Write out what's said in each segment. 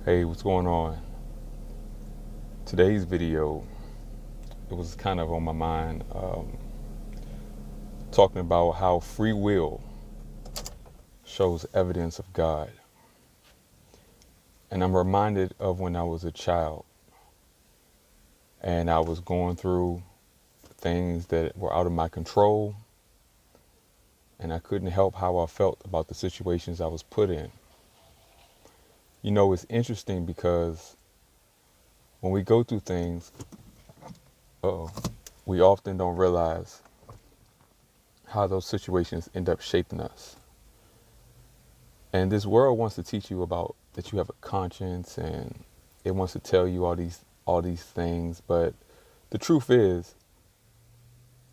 Hey, what's going on? Today's video, it was kind of on my mind, talking about how free will shows evidence of God. And I'm reminded of when I was a child and I was going through things that were out of my control, and I couldn't help how I felt about the situations I was put in. You know, it's interesting because when we go through things, uh-oh, we often don't realize how those situations end up shaping us. And this world wants to teach you about that you have a conscience, and it wants to tell you all these things, but the truth is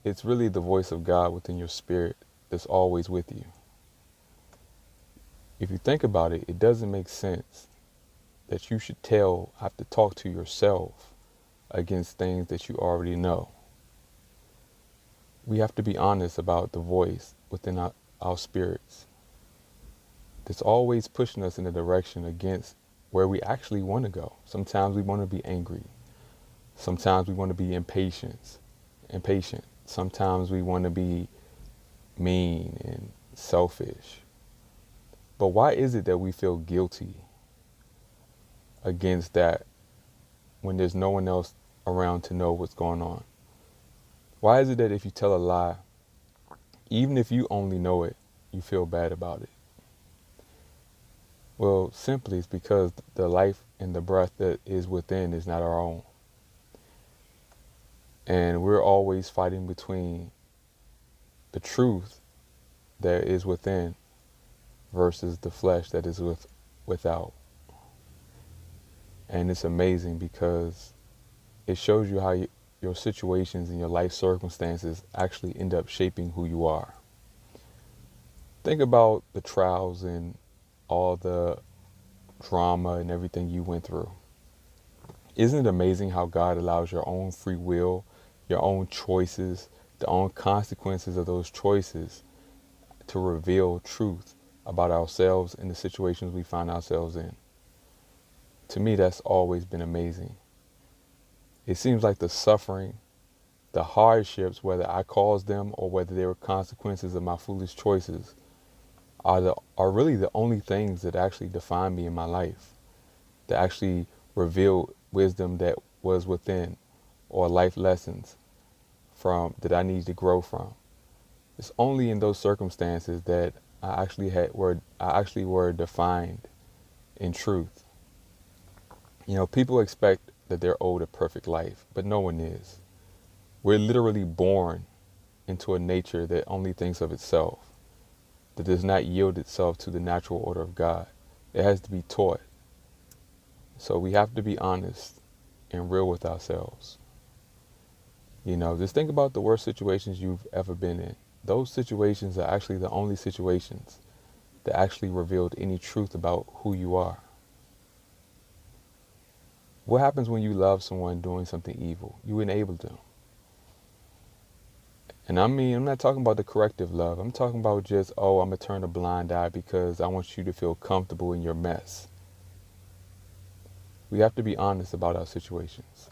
it's really the voice of God within your spirit that's always with you. If you think about it, it doesn't make sense that you should have to talk to yourself against things that you already know. We have to be honest about the voice within our spirits that's always pushing us in a direction against where we actually want to go. Sometimes we want to be angry. Sometimes we want to be impatient. Sometimes we want to be mean and selfish. But why is it that we feel guilty against that when there's no one else around to know what's going on? Why is it that if you tell a lie, even if you only know it, you feel bad about it? Well, simply it's because the life and the breath that is within is not our own. And we're always fighting between the truth that is within versus the flesh that is without. And it's amazing because it shows you how your situations and your life circumstances actually end up shaping who you are. Think about the trials and all the drama and everything you went through. Isn't it amazing how God allows your own free will, your own choices, the own consequences of those choices to reveal truth about ourselves and the situations we find ourselves in? To me, that's always been amazing. It seems like the suffering, the hardships, whether I caused them or whether they were consequences of my foolish choices, are really the only things that actually define me in my life, that actually reveal wisdom that was within, or life lessons from that I need to grow from. It's only in those circumstances that I actually were defined in truth. You know, people expect that they're owed a perfect life, but no one is. We're literally born into a nature that only thinks of itself, that does not yield itself to the natural order of God. It has to be taught. So we have to be honest and real with ourselves. You know, just think about the worst situations you've ever been in. Those situations are actually the only situations that actually revealed any truth about who you are. What happens when you love someone doing something evil? You enable them. And I'm not talking about the corrective love. I'm talking about just, oh, I'm going to turn a blind eye because I want you to feel comfortable in your mess. We have to be honest about our situations.